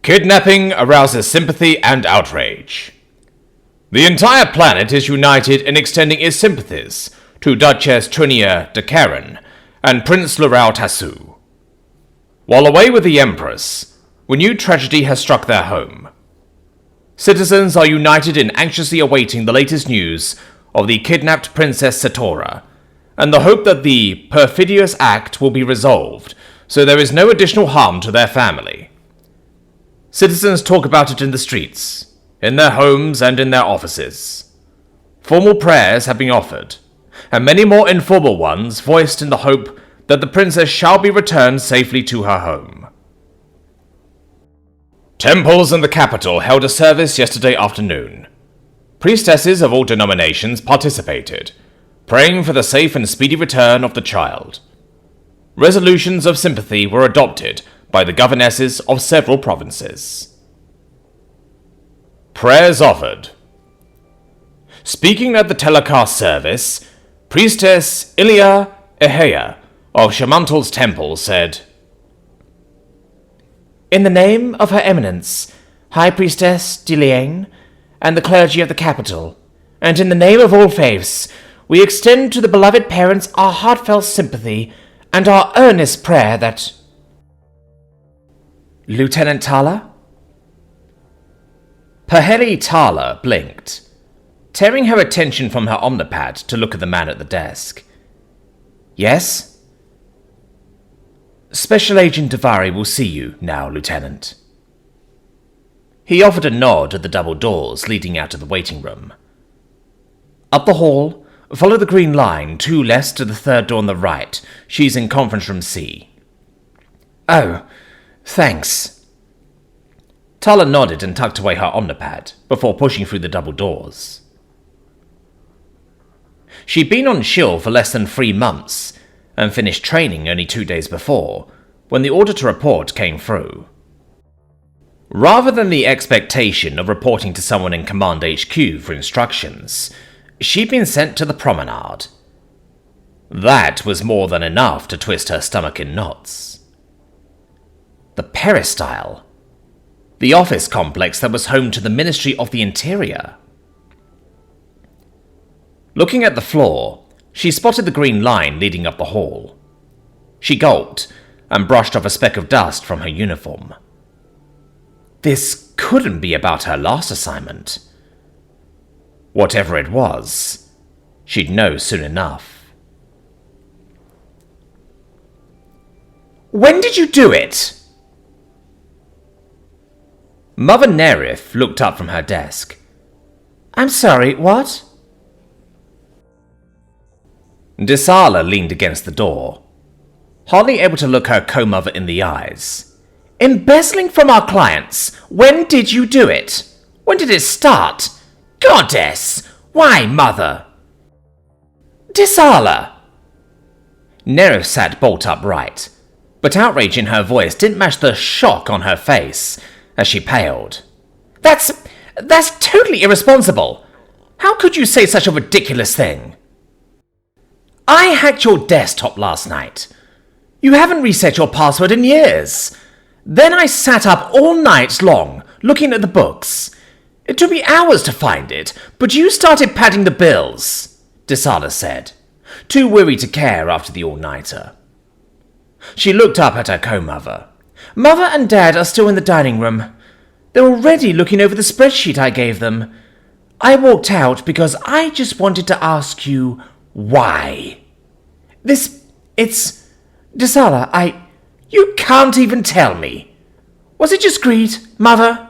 Kidnapping arouses sympathy and outrage. The entire planet is united in extending its sympathies to Duchess Trinia de Karen and Prince Laurel Tassou. While away with the Empress, a new tragedy has struck their home. Citizens are united in anxiously awaiting the latest news of the kidnapped Princess Satora, and the hope that the perfidious act will be resolved so there is no additional harm to their family. Citizens talk about it in the streets, in their homes and in their offices. Formal prayers have been offered, and many more informal ones voiced in the hope that the princess shall be returned safely to her home. Temples in the capital held a service yesterday afternoon. Priestesses of all denominations participated, praying for the safe and speedy return of the child. Resolutions of sympathy were adopted by the governesses of several provinces. Prayers offered. Speaking at the telecast service, Priestess Ilia Eheya of Shamantal's temple said, "In the name of Her Eminence, High Priestess Diliane, and the clergy of the capital, and in the name of all faiths, we extend to the beloved parents our heartfelt sympathy and our earnest prayer that..." "Lieutenant Tala?" Paheli Tala blinked, tearing her attention from her omnipad to look at the man at the desk. "Yes?" "Special Agent Davari will see you now, Lieutenant." He offered a nod at the double doors leading out of the waiting room. "Up the hall, follow the green line, 2 less to the 3rd door on the right. She's in conference room C." "Oh, thanks." Tala nodded and tucked away her omnipad before pushing through the double doors. She'd been on Shill for less than 3 months, and finished training only 2 days before, when the order to report came through. Rather than the expectation of reporting to someone in Command HQ for instructions, she'd been sent to the promenade. That was more than enough to twist her stomach in knots. The peristyle, the office complex that was home to the Ministry of the Interior. Looking at the floor, she spotted the green line leading up the hall. She gulped and brushed off a speck of dust from her uniform. This couldn't be about her last assignment. Whatever it was, she'd know soon enough. "When did you do it?" Mother Nerith looked up from her desk. "I'm sorry, what?" Desala leaned against the door, hardly able to look her co-mother in the eyes. "Embezzling from our clients. When did you do it? When did it start? Goddess! Why, Mother?" "Desala!" Nerith sat bolt upright, but outrage in her voice didn't match the shock on her face as she paled. That's totally irresponsible. How could you say such a ridiculous thing?" "I hacked your desktop last night. You haven't reset your password in years. Then I sat up all night long, looking at the books. It took me hours to find it, but you started padding the bills," Desala said, too weary to care after the all-nighter. She looked up at her co-mother. "Mother and Dad are still in the dining room. They're already looking over the spreadsheet I gave them. I walked out because I just wanted to ask you why. Desala, you can't even tell me. Was it just greed, Mother?"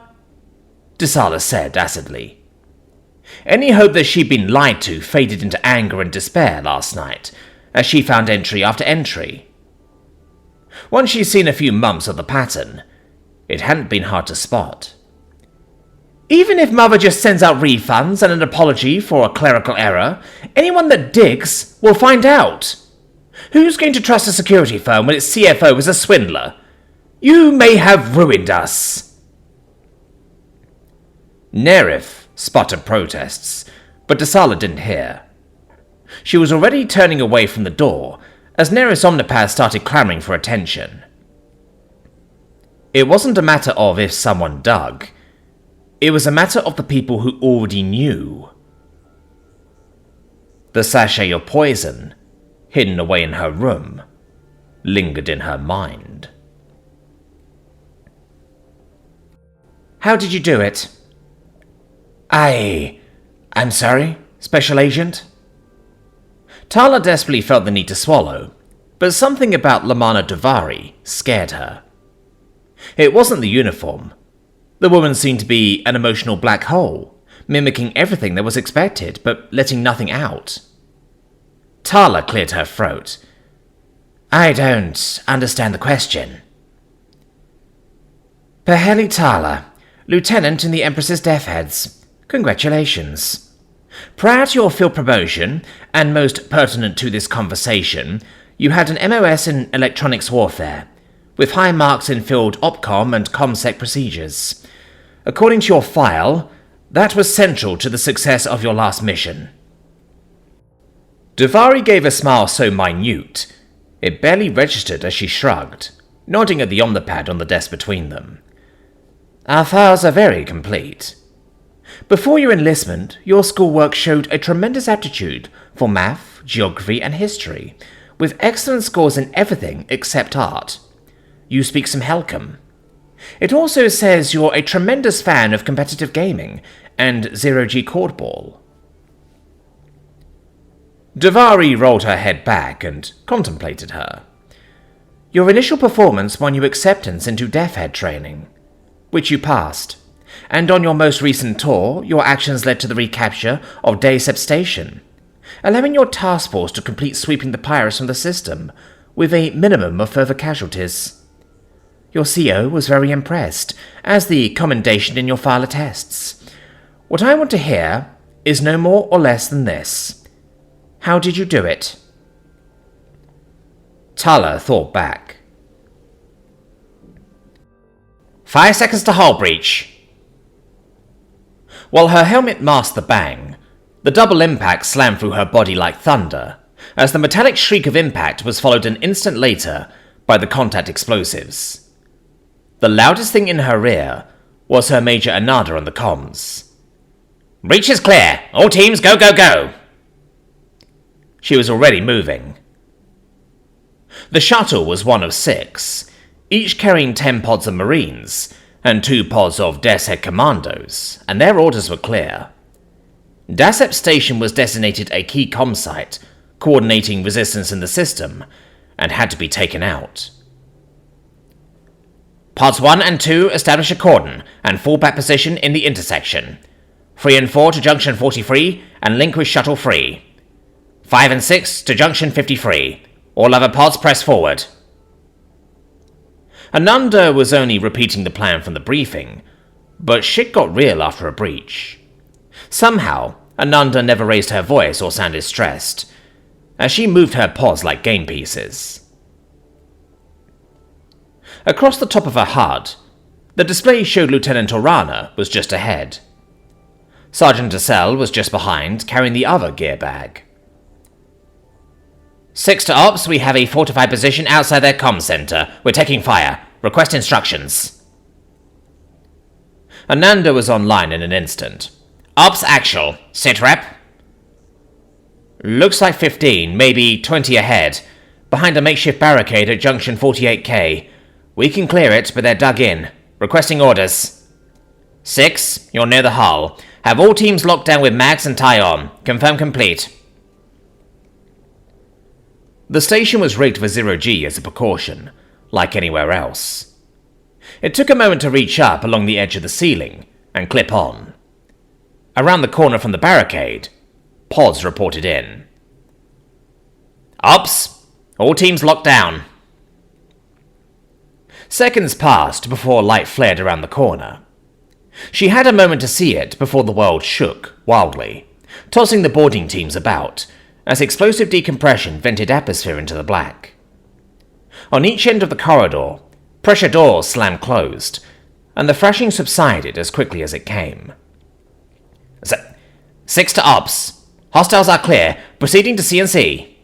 Desala said acidly. Any hope that she'd been lied to faded into anger and despair last night, as she found entry after entry. Once she'd seen a few months of the pattern, it hadn't been hard to spot. "Even if Mother just sends out refunds and an apology for a clerical error, anyone that digs will find out. Who's going to trust a security firm when its CFO is a swindler? You may have ruined us." Nerith sputtered protests, but Desala didn't hear. She was already turning away from the door as Nerith's omnipad started clamoring for attention. It wasn't a matter of if someone dug. It was a matter of the people who already knew. The sachet of poison, hidden away in her room, lingered in her mind. How did you do it? I'm sorry, Special Agent? Tala desperately felt the need to swallow, but something about Lamana Davari scared her. It wasn't the uniform. The woman seemed to be an emotional black hole, mimicking everything that was expected, but letting nothing out. Tala cleared her throat. I don't understand the question. Paheli Tala, Lieutenant in the Empress's Death Heads. Congratulations. Prior to your field promotion, and most pertinent to this conversation, you had an MOS in electronics warfare, with high marks in field OPCOM and ComSec procedures. According to your file, that was central to the success of your last mission. Davari gave a smile so minute, it barely registered as she shrugged, nodding at the omnipad on the desk between them. Our files are very complete. Before your enlistment, your schoolwork showed a tremendous aptitude for math, geography, and history, with excellent scores in everything except art. You speak some Helcom. It also says you're a tremendous fan of competitive gaming and zero-G cordball. Davari rolled her head back and contemplated her. Your initial performance won you acceptance into Death Head training, which you passed. And on your most recent tour, your actions led to the recapture of Daysep Station, allowing your task force to complete sweeping the pirates from the system, with a minimum of further casualties. Your CO was very impressed, as the commendation in your file attests. What I want to hear is no more or less than this. How did you do it? Tala thought back. 5 seconds to hull breach. While her helmet masked the bang, the double impact slammed through her body like thunder, as the metallic shriek of impact was followed an instant later by the contact explosives. The loudest thing in her ear was her Major Anada on the comms. Breach is clear! All teams go, go, go! She was already moving. The shuttle was one of 6, each carrying 10 pods of Marines, and 2 pods of Deshet Commandos, and their orders were clear. Dasep Station was designated a key comm site, coordinating resistance in the system, and had to be taken out. Pods 1 and 2 establish a cordon and fall back position in the intersection. 3 and 4 to Junction 43 and link with Shuttle 3. 5 and 6 to Junction 53. All other pods press forward. Ananda was only repeating the plan from the briefing, but shit got real after a breach. Somehow, Ananda never raised her voice or sounded stressed, as she moved her paws like game pieces. Across the top of her HUD, the display showed Lieutenant Orana was just ahead. Sergeant Cassell was just behind, carrying the other gear bag. 6 to Ops, we have a fortified position outside their comm center. We're taking fire. Request instructions. Ananda was online in an instant. Ops actual. Sit rep. Looks like 15, maybe 20 ahead. Behind a makeshift barricade at Junction 48K. We can clear it, but they're dug in. Requesting orders. 6, you're near the hull. Have all teams locked down with mags and tie on. Confirm complete. The station was rigged for zero-G as a precaution, like anywhere else. It took a moment to reach up along the edge of the ceiling and clip on. Around the corner from the barricade, pods reported in. Ops, all teams locked down. Seconds passed before light flared around the corner. She had a moment to see it before the world shook wildly, tossing the boarding teams about, as explosive decompression vented atmosphere into the black. On each end of the corridor, pressure doors slammed closed, and the thrashing subsided as quickly as it came. 6 to Ops. Hostiles are clear. Proceeding to CNC.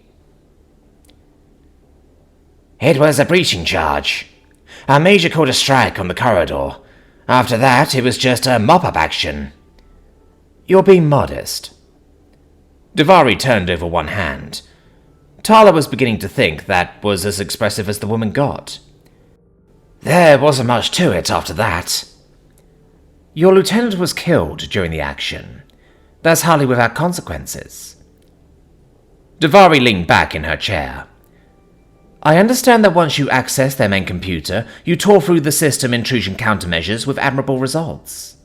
It was a breaching charge. Our major called a strike on the corridor. After that, it was just a mop-up action." "You're being modest." Davari turned over one hand. Tala was beginning to think that was as expressive as the woman got. "There wasn't much to it after that." "Your lieutenant was killed during the action. That's hardly without consequences." Davari leaned back in her chair. "I understand that once you accessed their main computer, you tore through the system intrusion countermeasures with admirable results."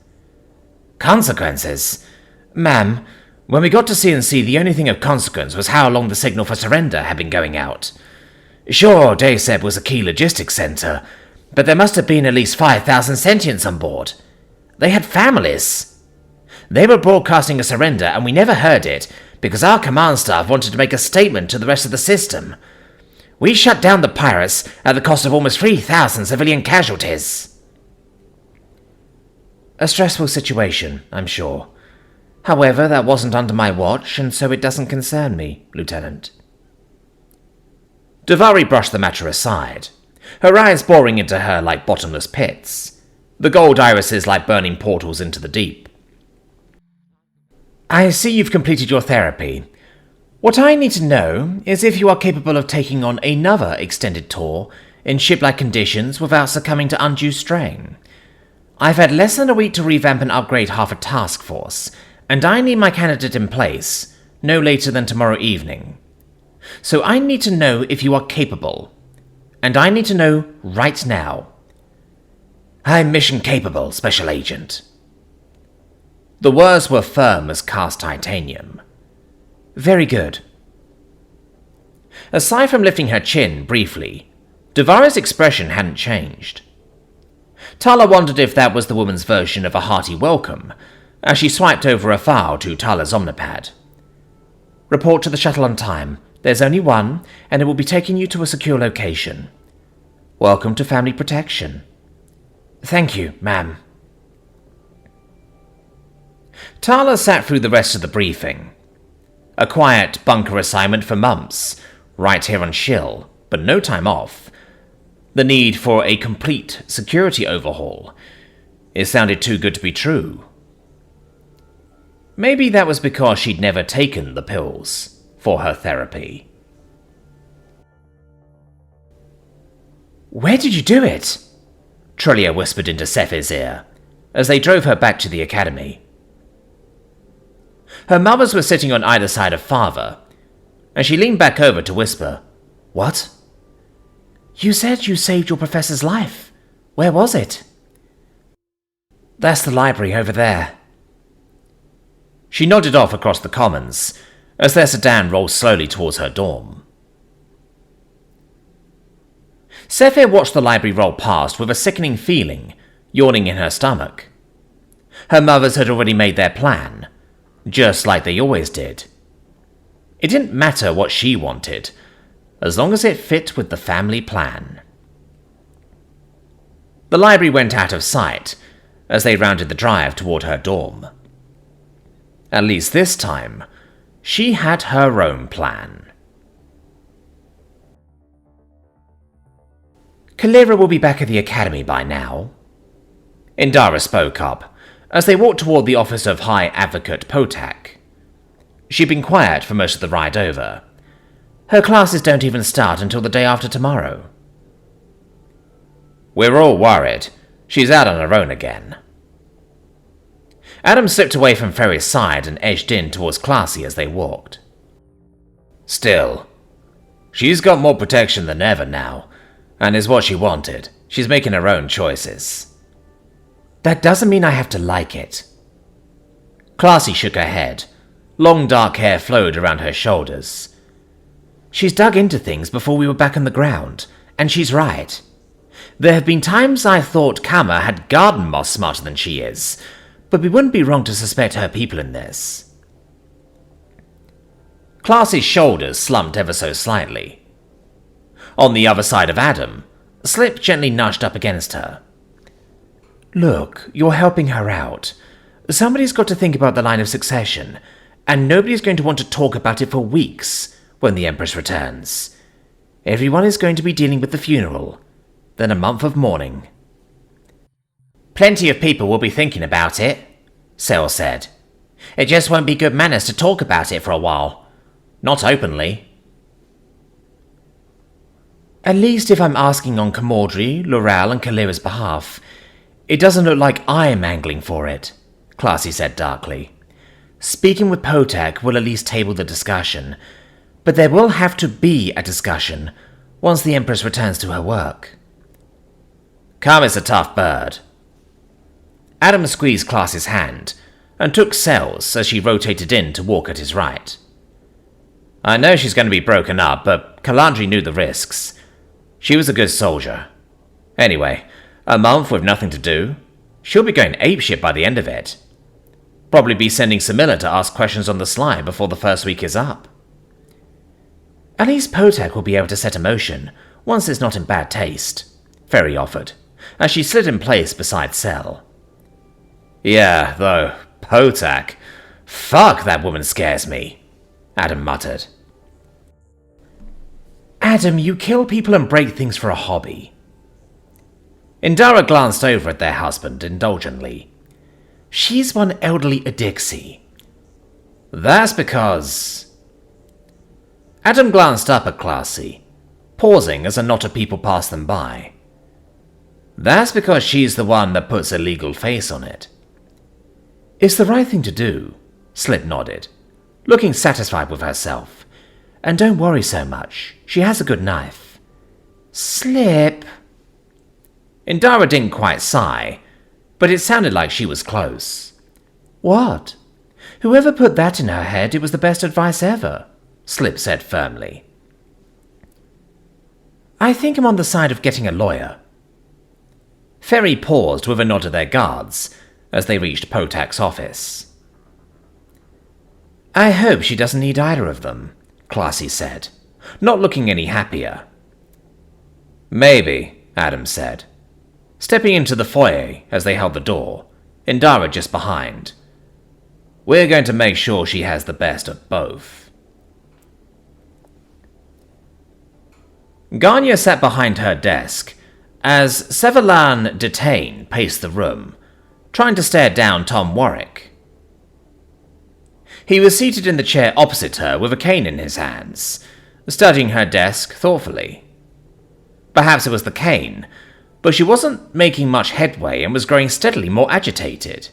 "Consequences? Ma'am, when we got to CNC, the only thing of consequence was how long the signal for surrender had been going out. Sure, Dayseb was a key logistics center, but there must have been at least 5,000 sentients on board. They had families. They were broadcasting a surrender and we never heard it because our command staff wanted to make a statement to the rest of the system. We shut down the pirates at the cost of almost 3,000 civilian casualties." "A stressful situation, I'm sure. However, that wasn't under my watch, and so it doesn't concern me, Lieutenant." Davari brushed the matter aside, her eyes boring into her like bottomless pits, the gold irises like burning portals into the deep. "I see you've completed your therapy. What I need to know is if you are capable of taking on another extended tour in ship-like conditions without succumbing to undue strain. I've had less than a week to revamp and upgrade half a task force, and I need my candidate in place no later than tomorrow evening. So I need to know if you are capable, and I need to know right now." "I'm mission capable, Special Agent." The words were firm as cast titanium. "Very good." Aside from lifting her chin briefly, Davari's expression hadn't changed. Tala wondered if that was the woman's version of a hearty welcome, as she swiped over a file to Tala's omnipad. "Report to the shuttle on time. There's only one, and it will be taking you to a secure location. Welcome to family protection." "Thank you, ma'am." Tala sat through the rest of the briefing. A quiet bunker assignment for months, right here on Shill, but no time off. The need for a complete security overhaul. It sounded too good to be true. Maybe that was because she'd never taken the pills for her therapy. "Where did you do it?" Trillia whispered into Sephi's ear, as they drove her back to the academy. Her mothers were sitting on either side of father, and she leaned back over to whisper, "What?" "You said you saved your professor's life. Where was it?" "That's the library over there." She nodded off across the commons, as their sedan rolled slowly towards her dorm. Sephi watched the library roll past with a sickening feeling, yawning in her stomach. Her mothers had already made their plan, just like they always did. It didn't matter what she wanted, as long as it fit with the family plan. The library went out of sight as they rounded the drive toward her dorm. At least this time, she had her own plan. "Kalira will be back at the academy by now." Indara spoke up, as they walked toward the office of High Advocate Potak. She'd been quiet for most of the ride over. Her classes don't even start until the day after tomorrow. "We're all worried. She's out on her own again." Adam slipped away from Ferry's side and edged in towards Classy as they walked. "Still, she's got more protection than ever now, and is what she wanted. She's making her own choices." "That doesn't mean I have to like it." Classy shook her head. Long dark hair flowed around her shoulders. "She's dug into things before we were back on the ground, and she's right. There have been times I thought Kama had garden moss smarter than she is, but we wouldn't be wrong to suspect her people in this." Classy's shoulders slumped ever so slightly. On the other side of Adam, Slip gently nudged up against her. "Look, you're helping her out. Somebody's got to think about the line of succession, and nobody's going to want to talk about it for weeks when the Empress returns. Everyone is going to be dealing with the funeral. then a month of mourning. Plenty of people will be thinking about it, Sel said. It just won't be good manners to talk about it for a while. Not openly. At least if I'm asking on Camordri, Laurel and Kalira's behalf, it doesn't look like I'm angling for it, Classy said darkly. Speaking with Potak will at least table the discussion, but there will have to be a discussion once the Empress returns to her work. Karma's a tough bird. Adam squeezed Classy's hand and took Sel's as she rotated in to walk at his right. I know she's going to be broken up, but Kalandri knew the risks. She was a good soldier. Anyway, a month with nothing to do. She'll be going apeshit by the end of it. Probably be sending Samila to ask questions on the sly before the first week is up. At least Potak will be able to set a motion once it's not in bad taste, Ferry offered, as she slid in place beside Sel. Yeah, though, Potak. Fuck, that woman scares me, Adam muttered. Adam, you kill people and break things for a hobby. Indara glanced over at their husband indulgently. She's one elderly Adixie. That's because... Adam glanced up at Classy, pausing as a knot of people passed them by. That's because she's the one that puts a legal face on it. It's the right thing to do, Slip nodded, looking satisfied with herself. And don't worry so much, she has a good knife. Slip. Indara didn't quite sigh, but it sounded like she was close. What? Whoever put that in her head, it was the best advice ever, Slip said firmly. I think I'm on the side of getting a lawyer. Ferry paused with a nod to their guards as they reached Potak's office. I hope she doesn't need either of them, Classy said, not looking any happier. Maybe, Adam said, stepping into the foyer as they held the door, Indara just behind. We're going to make sure she has the best of both. Ganya sat behind her desk as Sevalan Detain paced the room, trying to stare down Tom Warwick. He was seated in the chair opposite her with a cane in his hands, studying her desk thoughtfully. Perhaps it was the cane, but she wasn't making much headway and was growing steadily more agitated.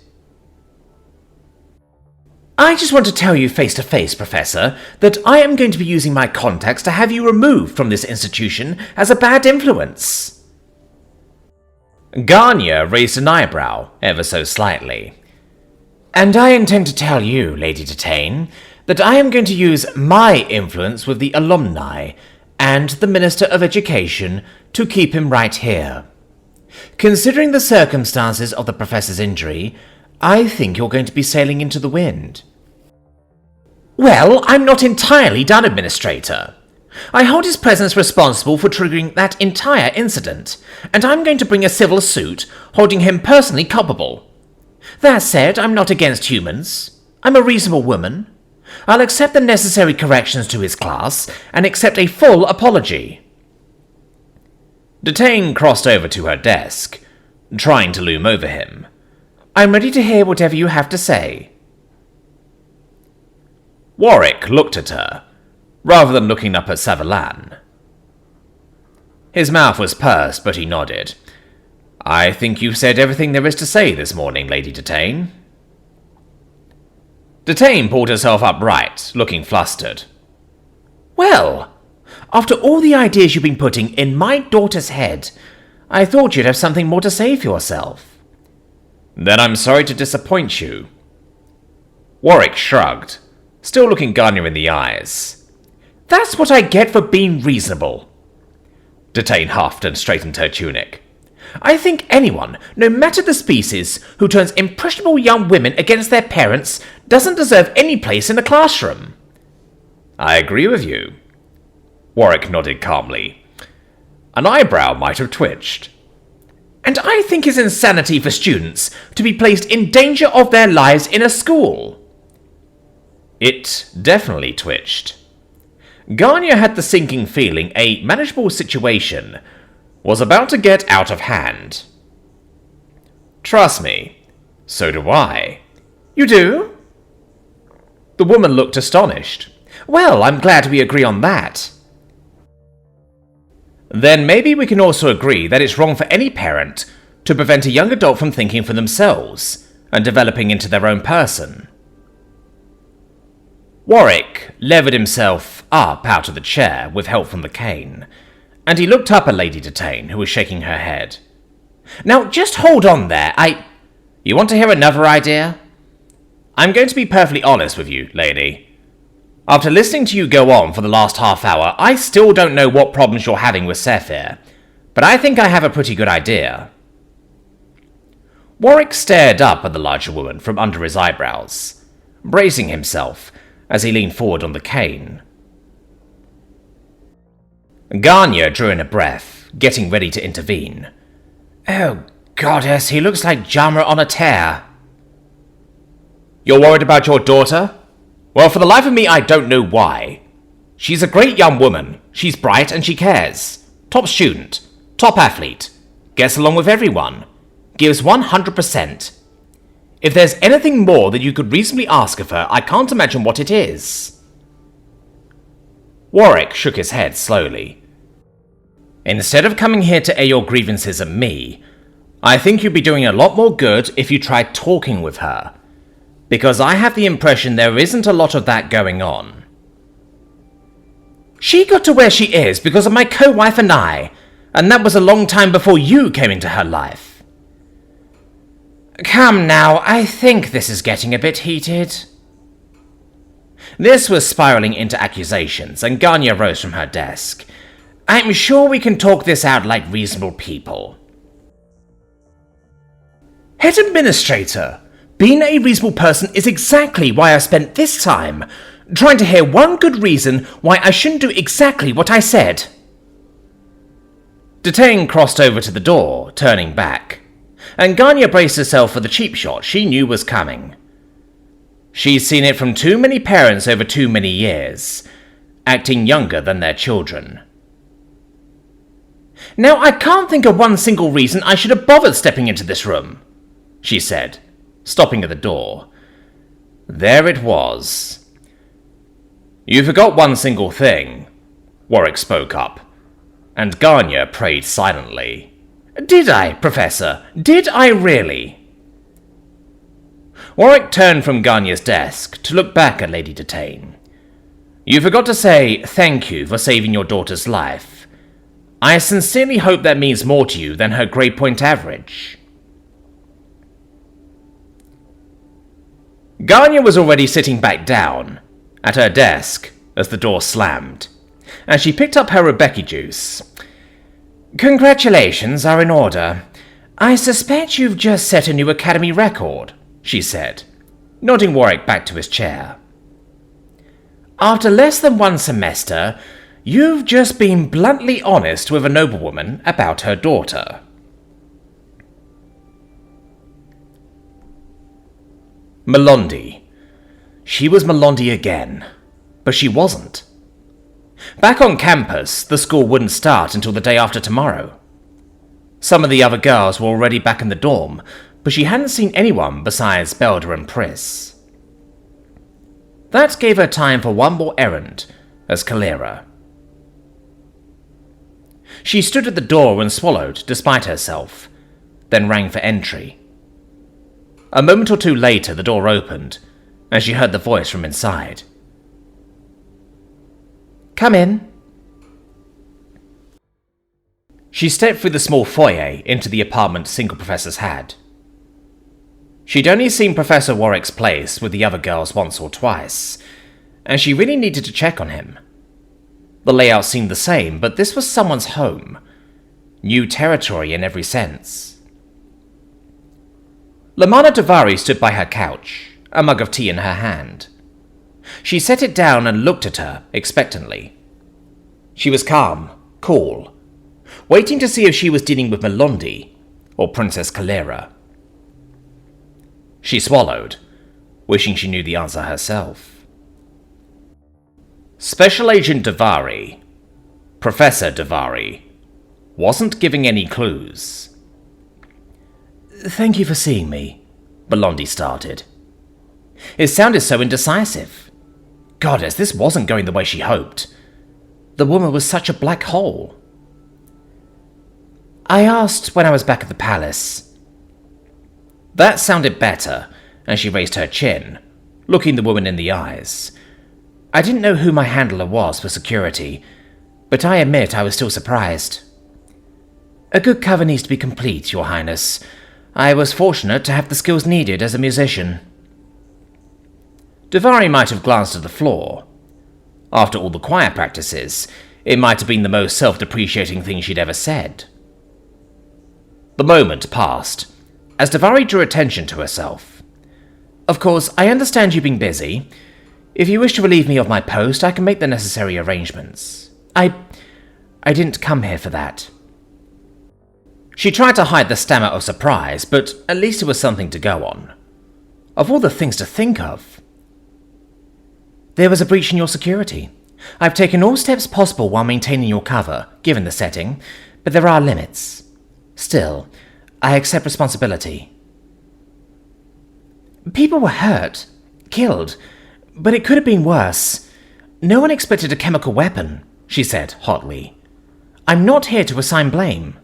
I just want to tell you face to face, Professor, that I am going to be using my contacts to have you removed from this institution as a bad influence. Ganya raised an eyebrow ever so slightly. And I intend to tell you, Lady Detain, that I am going to use my influence with the alumni and the Minister of Education to keep him right here. Considering the circumstances of the Professor's injury, I think you're going to be sailing into the wind. Well, I'm not entirely done, Administrator. I hold his presence responsible for triggering that entire incident, and I'm going to bring a civil suit holding him personally culpable. That said, I'm not against humans. I'm a reasonable woman. I'll accept the necessary corrections to his class and accept a full apology. Detain crossed over to her desk, trying to loom over him. I'm ready to hear whatever you have to say. Warwick looked at her, rather than looking up at Savalan. His mouth was pursed, but he nodded. I think you've said everything there is to say this morning, Lady Detain. Detain pulled herself upright, looking flustered. Well, after all the ideas you've been putting in my daughter's head, I thought you'd have something more to say for yourself. Then I'm sorry to disappoint you. Warwick shrugged, still looking Ganya in the eyes. That's what I get for being reasonable. Detain huffed and straightened her tunic. I think anyone, no matter the species, who turns impressionable young women against their parents doesn't deserve any place in the classroom. I agree with you. Warwick nodded calmly. An eyebrow might have twitched. And I think it's insanity for students to be placed in danger of their lives in a school. It definitely twitched. Ganya had the sinking feeling a manageable situation was about to get out of hand. Trust me, so do I. You do? The woman looked astonished. Well, I'm glad we agree on that. Then maybe we can also agree that it's wrong for any parent to prevent a young adult from thinking for themselves and developing into their own person. Warwick levered himself up out of the chair with help from the cane, and he looked up at Lady Detain, who was shaking her head. Now, just hold on there. You want to hear another idea? I'm going to be perfectly honest with you, lady. After listening to you go on for the last half hour, I still don't know what problems you're having with Sephir, but I think I have a pretty good idea. Warwick stared up at the larger woman from under his eyebrows, bracing himself as he leaned forward on the cane. Garnier drew in a breath, getting ready to intervene. Oh, goddess, he looks like Jammer on a tear. You're worried about your daughter? Well, for the life of me, I don't know why. She's a great young woman. She's bright and she cares. Top student. Top athlete. Gets along with everyone. Gives 100%. If there's anything more that you could reasonably ask of her, I can't imagine what it is. Warwick shook his head slowly. Instead of coming here to air your grievances at me, I think you'd be doing a lot more good if you tried talking with her. Because I have the impression there isn't a lot of that going on. She got to where she is because of my co-wife and I, and that was a long time before you came into her life. Come now, I think this is getting a bit heated. This was spiraling into accusations, and Garnier rose from her desk. I'm sure we can talk this out like reasonable people. Head Administrator! Being a reasonable person is exactly why I spent this time trying to hear one good reason why I shouldn't do exactly what I said. Detain crossed over to the door, turning back, and Garnier braced herself for the cheap shot she knew was coming. She's seen it from too many parents over too many years, acting younger than their children. Now, I can't think of one single reason I should have bothered stepping into this room, she said, stopping at the door. There it was. You forgot one single thing, Warwick spoke up, and Garnier prayed silently. Did I, Professor? Did I really? Warwick turned from Garnier's desk to look back at Lady Detain. You forgot to say thank you for saving your daughter's life. I sincerely hope that means more to you than her grade point average. Garnier was already sitting back down at her desk as the door slammed, and she picked up her Rebecca juice. Congratulations are in order. I suspect you've just set a new academy record, she said, nodding Warwick back to his chair. After less than one semester, you've just been bluntly honest with a noblewoman about her daughter. Melondi. She was Melondi again, but she wasn't. Back on campus, the school wouldn't start until the day after tomorrow. Some of the other girls were already back in the dorm, but she hadn't seen anyone besides Belder and Pris. That gave her time for one more errand, as Calera. She stood at the door and swallowed, despite herself, then rang for entry. A moment or two later, the door opened, and she heard the voice from inside. Come in. She stepped through the small foyer into the apartment single professors had. She'd only seen Professor Warwick's place with the other girls once or twice, and she really needed to check on him. The layout seemed the same, but this was someone's home. New territory in every sense. Lamana Davari stood by her couch, a mug of tea in her hand. She set it down and looked at her expectantly. She was calm, cool, waiting to see if she was dealing with Melondi or Princess Calera. She swallowed, wishing she knew the answer herself. Special Agent Davari, Professor Davari, wasn't giving any clues. "Thank you for seeing me," Blondie started. It sounded so indecisive. Goddess, this wasn't going the way she hoped. The woman was such a black hole. "I asked when I was back at the palace." That sounded better, and she raised her chin, looking the woman in the eyes. "I didn't know who my handler was for security, but I admit I was still surprised. A good cover needs to be complete, Your Highness. I was fortunate to have the skills needed as a musician." Davari might have glanced at the floor. After all the choir practices, it might have been the most self-depreciating thing she'd ever said. The moment passed, as Davari drew attention to herself. "Of course, I understand you being busy. If you wish to relieve me of my post, I can make the necessary arrangements. I didn't come here for that." She tried to hide the stammer of surprise, but at least it was something to go on. Of all the things to think of. "There was a breach in your security. I've taken all steps possible while maintaining your cover, given the setting, but there are limits. Still, I accept responsibility." "People were hurt, killed, but it could have been worse. No one expected a chemical weapon," she said hotly. "I'm not here to assign blame."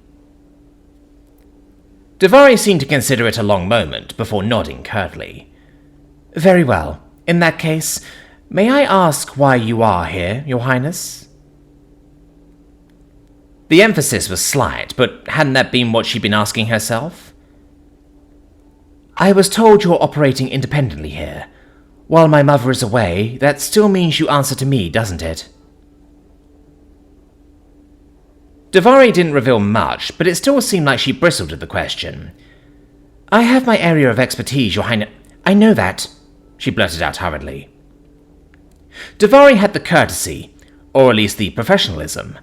Davari seemed to consider it a long moment before nodding curtly. "Very well. In that case, may I ask why you are here, Your Highness?" The emphasis was slight, but hadn't that been what she'd been asking herself? "I was told you're operating independently here. While my mother is away, that still means you answer to me, doesn't it?" Davari didn't reveal much, but it still seemed like she bristled at the question. "I have my area of expertise, Your Highness. I know that," she blurted out hurriedly. Davari had the courtesy, or at least the professionalism,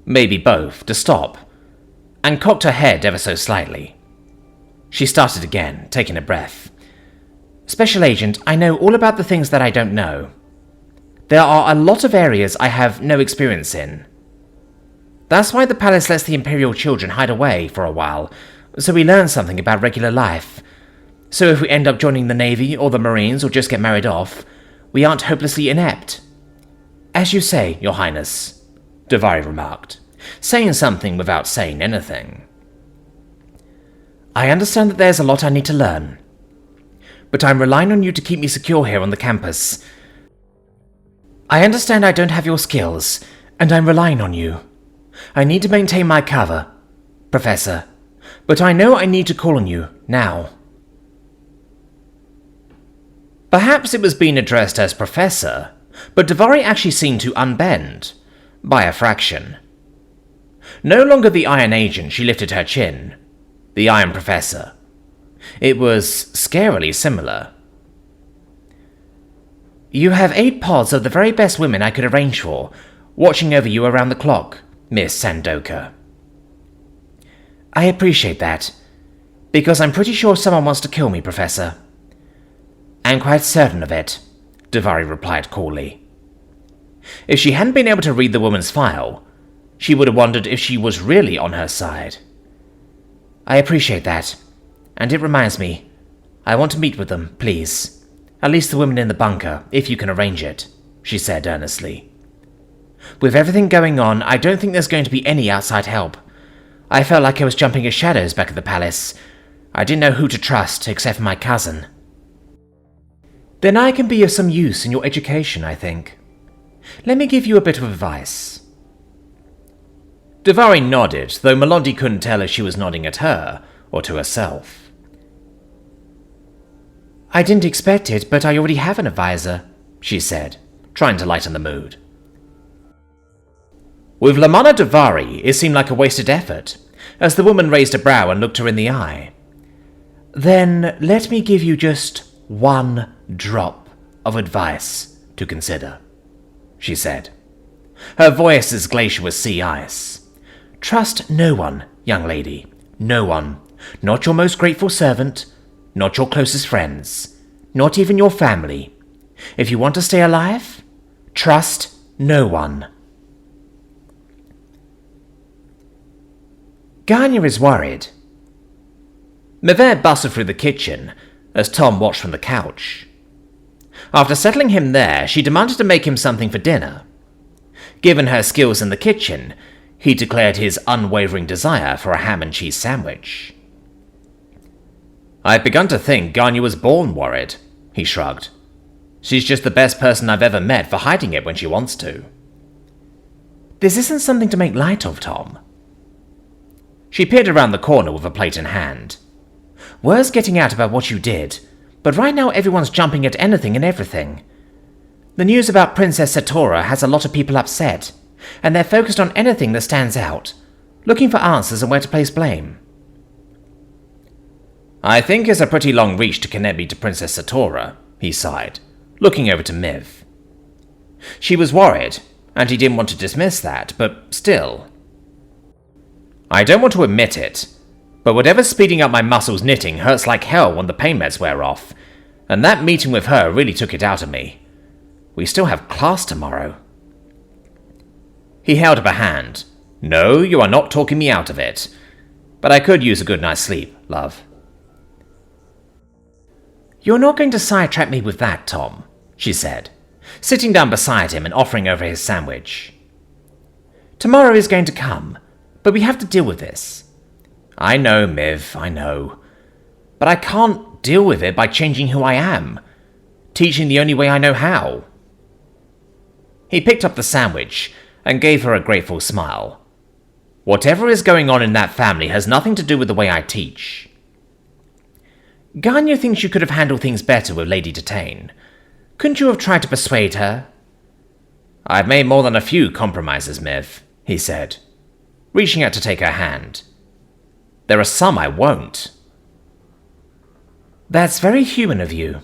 maybe both, to stop, and cocked her head ever so slightly. She started again, taking a breath. "Special Agent, I know all about the things that I don't know. There are a lot of areas I have no experience in. That's why the palace lets the Imperial children hide away for a while, so we learn something about regular life. So if we end up joining the Navy or the Marines or just get married off, we aren't hopelessly inept." "As you say, Your Highness," Davari remarked, saying something without saying anything. "I understand that there's a lot I need to learn, but I'm relying on you to keep me secure here on the campus. I understand I don't have your skills, and I'm relying on you. I need to maintain my cover, Professor, but I know I need to call on you now." Perhaps it was being addressed as Professor, but Davari actually seemed to unbend, by a fraction. No longer the Iron Agent, she lifted her chin. The Iron Professor. It was scarily similar. "You have 8 pods of the very best women I could arrange for, watching over you around the clock, Miss Sandoka." "I appreciate that, because I'm pretty sure someone wants to kill me, Professor." "I'm quite certain of it," Davari replied coolly. If she hadn't been able to read the woman's file, she would have wondered if she was really on her side. "I appreciate that, and it reminds me, I want to meet with them, please. At least the women in the bunker, if you can arrange it," she said earnestly. "With everything going on, I don't think there's going to be any outside help. I felt like I was jumping in shadows back at the palace. I didn't know who to trust except for my cousin." "Then I can be of some use in your education, I think. Let me give you a bit of advice." Davari nodded, though Melondi couldn't tell if she was nodding at her or to herself. "I didn't expect it, but I already have an advisor," she said, trying to lighten the mood. With Lamana Davari, it seemed like a wasted effort, as the woman raised a brow and looked her in the eye. "Then let me give you just one drop of advice to consider," she said, her voice as glacial as sea ice. "Trust no one, young lady, no one. Not your most grateful servant, not your closest friends, not even your family. If you want to stay alive, trust no one." Ganya is worried. Mivere bustled through the kitchen as Tom watched from the couch. After settling him there, she demanded to make him something for dinner. Given her skills in the kitchen, he declared his unwavering desire for a ham and cheese sandwich. "I've begun to think Ganya was born worried," he shrugged. "She's just the best person I've ever met for hiding it when she wants to." "This isn't something to make light of, Tom." She peered around the corner with a plate in hand. "Word's getting out about what you did, but right now everyone's jumping at anything and everything. The news about Princess Satora has a lot of people upset, and they're focused on anything that stands out, looking for answers and where to place blame." "I think it's a pretty long reach to connect me to Princess Satora," he sighed, looking over to Miv. She was worried, and he didn't want to dismiss that, but still. "I don't want to admit it, but whatever's speeding up my muscles knitting hurts like hell when the pain meds wear off, and that meeting with her really took it out of me. We still have class tomorrow." He held up a hand. "No, you are not talking me out of it, but I could use a good night's sleep, love." "You're not going to sidetrack me with that, Tom," she said, sitting down beside him and offering over his sandwich. "Tomorrow is going to come, but we have to deal with this." "I know, Miv, I know. But I can't deal with it by changing who I am, teaching the only way I know how." He picked up the sandwich and gave her a grateful smile. "Whatever is going on in that family has nothing to do with the way I teach." "Ganya thinks you could have handled things better with Lady Detain. Couldn't you have tried to persuade her?" "I've made more than a few compromises, Miv," he said, reaching out to take her hand. "There are some I won't." "That's very human of you,"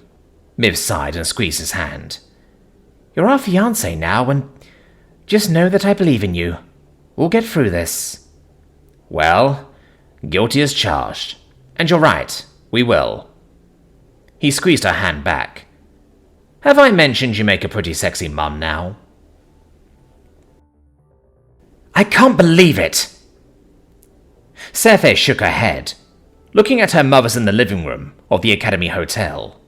Miv sighed and squeezed his hand. "You're our fiancé now, and just know that I believe in you. We'll get through this." "Well, guilty as charged. And you're right, we will." He squeezed her hand back. "Have I mentioned you make a pretty sexy mum now?" "I can't believe it!" Sefe shook her head, looking at her mothers in the living room of the Academy Hotel.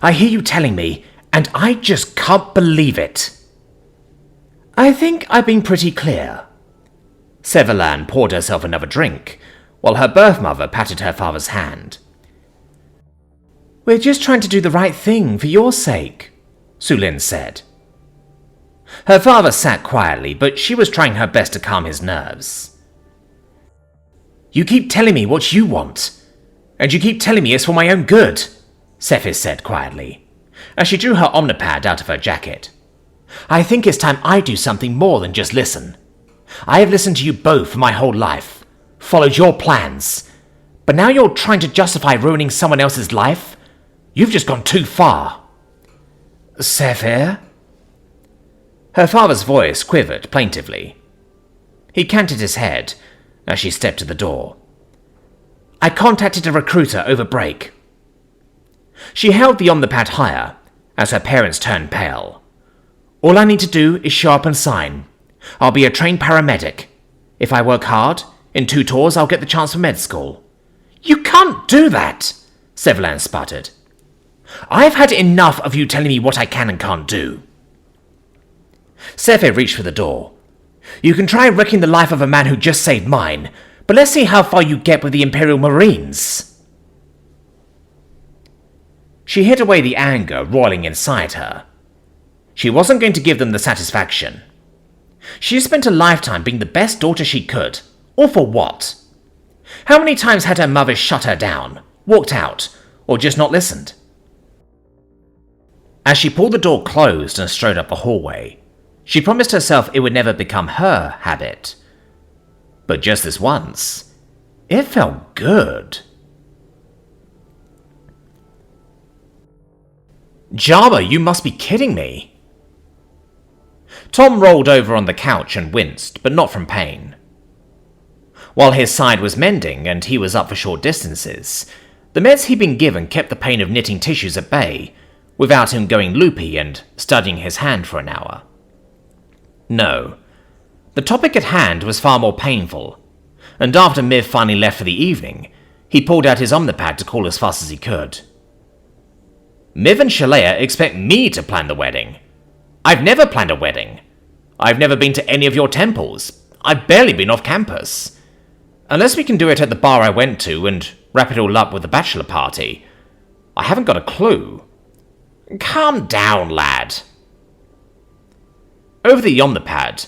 "I hear you telling me, and I just can't believe it." "I think I've been pretty clear." Severlan poured herself another drink, while her birth mother patted her father's hand. "We're just trying to do the right thing for your sake," Sulin said. Her father sat quietly, but she was trying her best to calm his nerves. "You keep telling me what you want, and you keep telling me it's for my own good," Cephis said quietly, as she drew her omnipad out of her jacket. "I think it's time I do something more than just listen. I have listened to you both for my whole life, followed your plans, but now you're trying to justify ruining someone else's life? You've just gone too far." "Sefer?" Her father's voice quivered plaintively. He canted his head as she stepped to the door. "I contacted a recruiter over break." She held the omnipad higher as her parents turned pale. "All I need to do is show up and sign. I'll be a trained paramedic. If I work hard, in 2 tours I'll get the chance for med school." "You can't do that," Severlan sputtered. "I've had enough of you telling me what I can and can't do." Sefe reached for the door. "You can try wrecking the life of a man who just saved mine, but let's see how far you get with the Imperial Marines." She hid away the anger roiling inside her. She wasn't going to give them the satisfaction. She spent a lifetime being the best daughter she could, all for what? How many times had her mother shut her down, walked out, or just not listened? As she pulled the door closed and strode up the hallway, she promised herself it would never become her habit. But just this once, it felt good. "Jabba, you must be kidding me." Tom rolled over on the couch and winced, but not from pain. While his side was mending and he was up for short distances, the meds he'd been given kept the pain of knitting tissues at bay, without him going loopy and studying his hand for an hour. No, the topic at hand was far more painful, and after Miv finally left for the evening, he pulled out his Omnipad to call as fast as he could. Miv and Shalea expect me to plan the wedding. I've never planned a wedding. I've never been to any of your temples. I've barely been off campus. Unless we can do it at the bar I went to and wrap it all up with the bachelor party, I haven't got a clue. Calm down, lad. Over the Omnipad,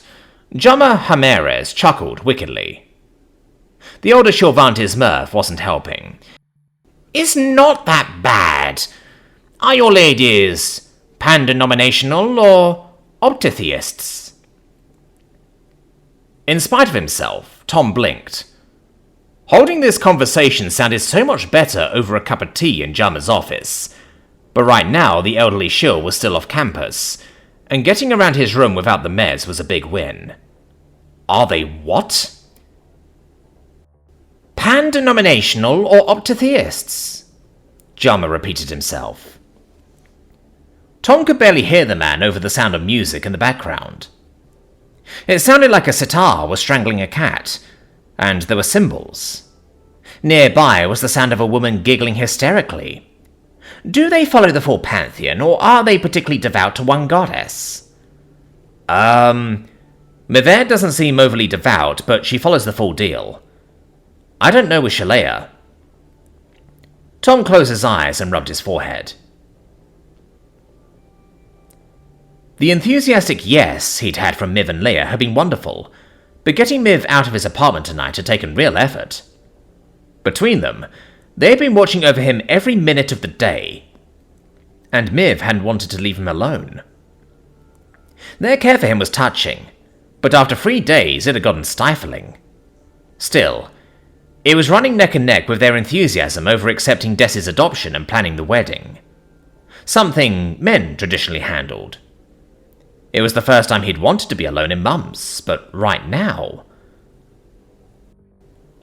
Jama Hameres chuckled wickedly. The older Shorvante's mirth wasn't helping. It's not that bad. Are your ladies pan-denominational or optitheists? In spite of himself, Tom blinked. Holding this conversation sounded so much better over a cup of tea in Jama's office, but right now the elderly shill was still off campus, and getting around his room without the mez was a big win. Are they what? Pan-denominational or optitheists? Jama repeated himself. Tom could barely hear the man over the sound of music in the background. It sounded like a sitar was strangling a cat, and there were cymbals. Nearby was the sound of a woman giggling hysterically. Do they follow the full pantheon, or are they particularly devout to one goddess? Mivert doesn't seem overly devout, but she follows the full deal. I don't know with Shalea. Tom closed his eyes and rubbed his forehead. The enthusiastic yes he'd had from Miv and Leia had been wonderful, but getting Miv out of his apartment tonight had taken real effort. Between them, they had been watching over him every minute of the day, and Miv hadn't wanted to leave him alone. Their care for him was touching, but after 3 days it had gotten stifling. Still, it was running neck and neck with their enthusiasm over accepting Dess's adoption and planning the wedding. Something men traditionally handled. It was the first time he'd wanted to be alone in months, but right now...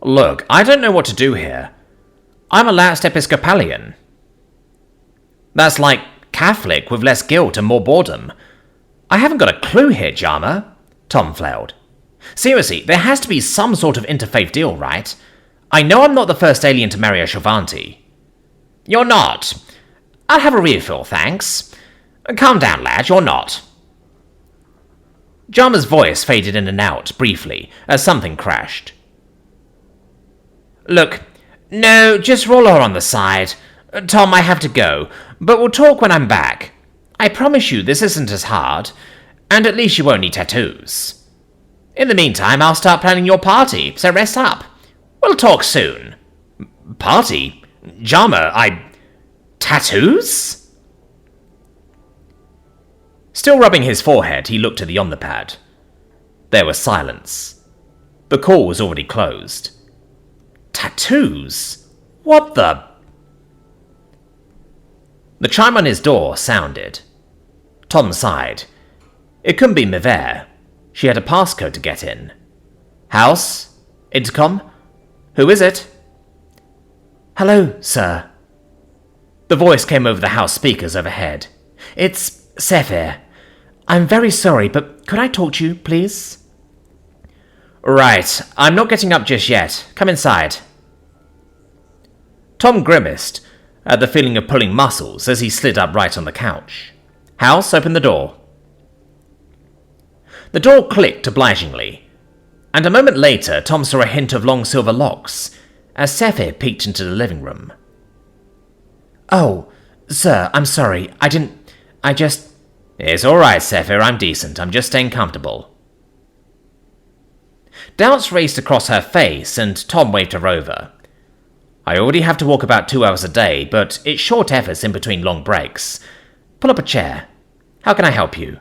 Look, I don't know what to do here. I'm a lapsed Episcopalian. That's like Catholic with less guilt and more boredom. I haven't got a clue here, Jama, Tom flailed. Seriously, there has to be some sort of interfaith deal, right? I know I'm not the first alien to marry a Shorvante. You're not. I'll have a refill, thanks. Calm down, lad, you're not. Jama's voice faded in and out, briefly, as something crashed. Look, no, just roll her on the side. Tom, I have to go, but we'll talk when I'm back. I promise you this isn't as hard, and at least you won't need tattoos. In the meantime, I'll start planning your party, so rest up. We'll talk soon. Party? Jama, tattoos? Still rubbing his forehead, he looked at the Omnipad. There was silence. The call was already closed. Tattoos? What the... The chime on his door sounded. Tom sighed. It couldn't be Mivert. She had a passcode to get in. House? Intercom? Who is it? Hello, sir. The voice came over the house speakers overhead. It's Sephir. I'm very sorry, but could I talk to you, please? Right, I'm not getting up just yet. Come inside. Tom grimaced at the feeling of pulling muscles as he slid upright on the couch. House, open the door. The door clicked obligingly, and a moment later Tom saw a hint of long silver locks as Sephir peeked into the living room. Oh, sir, I'm sorry. I just... It's alright, Sephir, I'm decent. I'm just staying comfortable. Doubts raced across her face, and Tom waved her over. I already have to walk about 2 hours a day, but it's short efforts in between long breaks. Pull up a chair. How can I help you?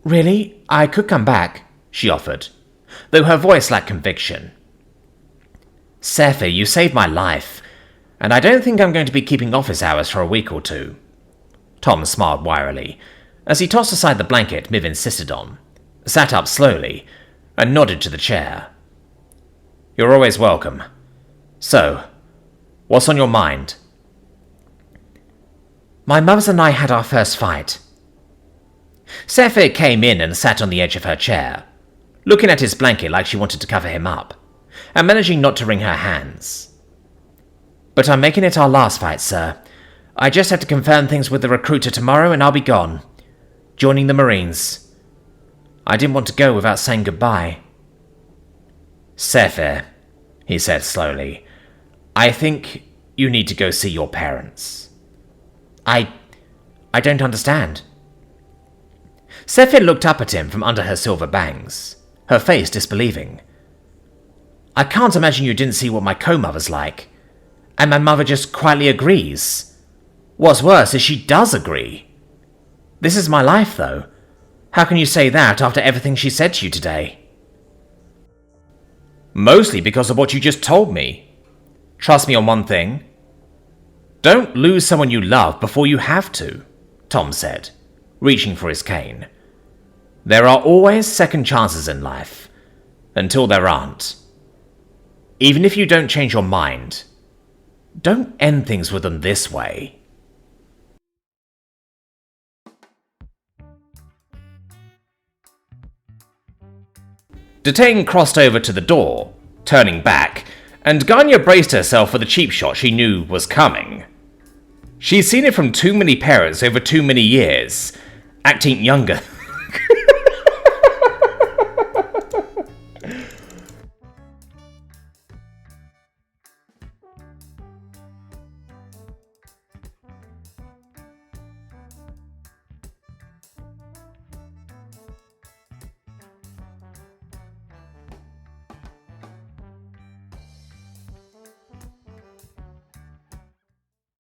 Really? I could come back, she offered, though her voice lacked conviction. Sephir, you saved my life, and I don't think I'm going to be keeping office hours for a week or two. Tom smiled wearily, as he tossed aside the blanket Miv insisted on, sat up slowly, and nodded to the chair. You're always welcome. So, what's on your mind? My mothers and I had our first fight. Sephir came in and sat on the edge of her chair, looking at his blanket like she wanted to cover him up, and managing not to wring her hands. "But I'm making it our last fight, sir. I just have to confirm things with the recruiter tomorrow and I'll be gone. Joining the Marines. I didn't want to go without saying goodbye." "Sefer," he said slowly, "I think you need to go see your parents." I don't understand." Sefer looked up at him from under her silver bangs, her face disbelieving. "I can't imagine you didn't see what my co-mother's like. And my mother just quietly agrees. What's worse is she does agree. This is my life, though. How can you say that after everything she said to you today?" "Mostly because of what you just told me. Trust me on one thing. Don't lose someone you love before you have to," Tom said, reaching for his cane. "There are always second chances in life, until there aren't. Even if you don't change your mind, don't end things with them this way." Detain crossed over to the door, turning back, and Ganya braced herself for the cheap shot she knew was coming. She'd seen it from too many parents over too many years, acting younger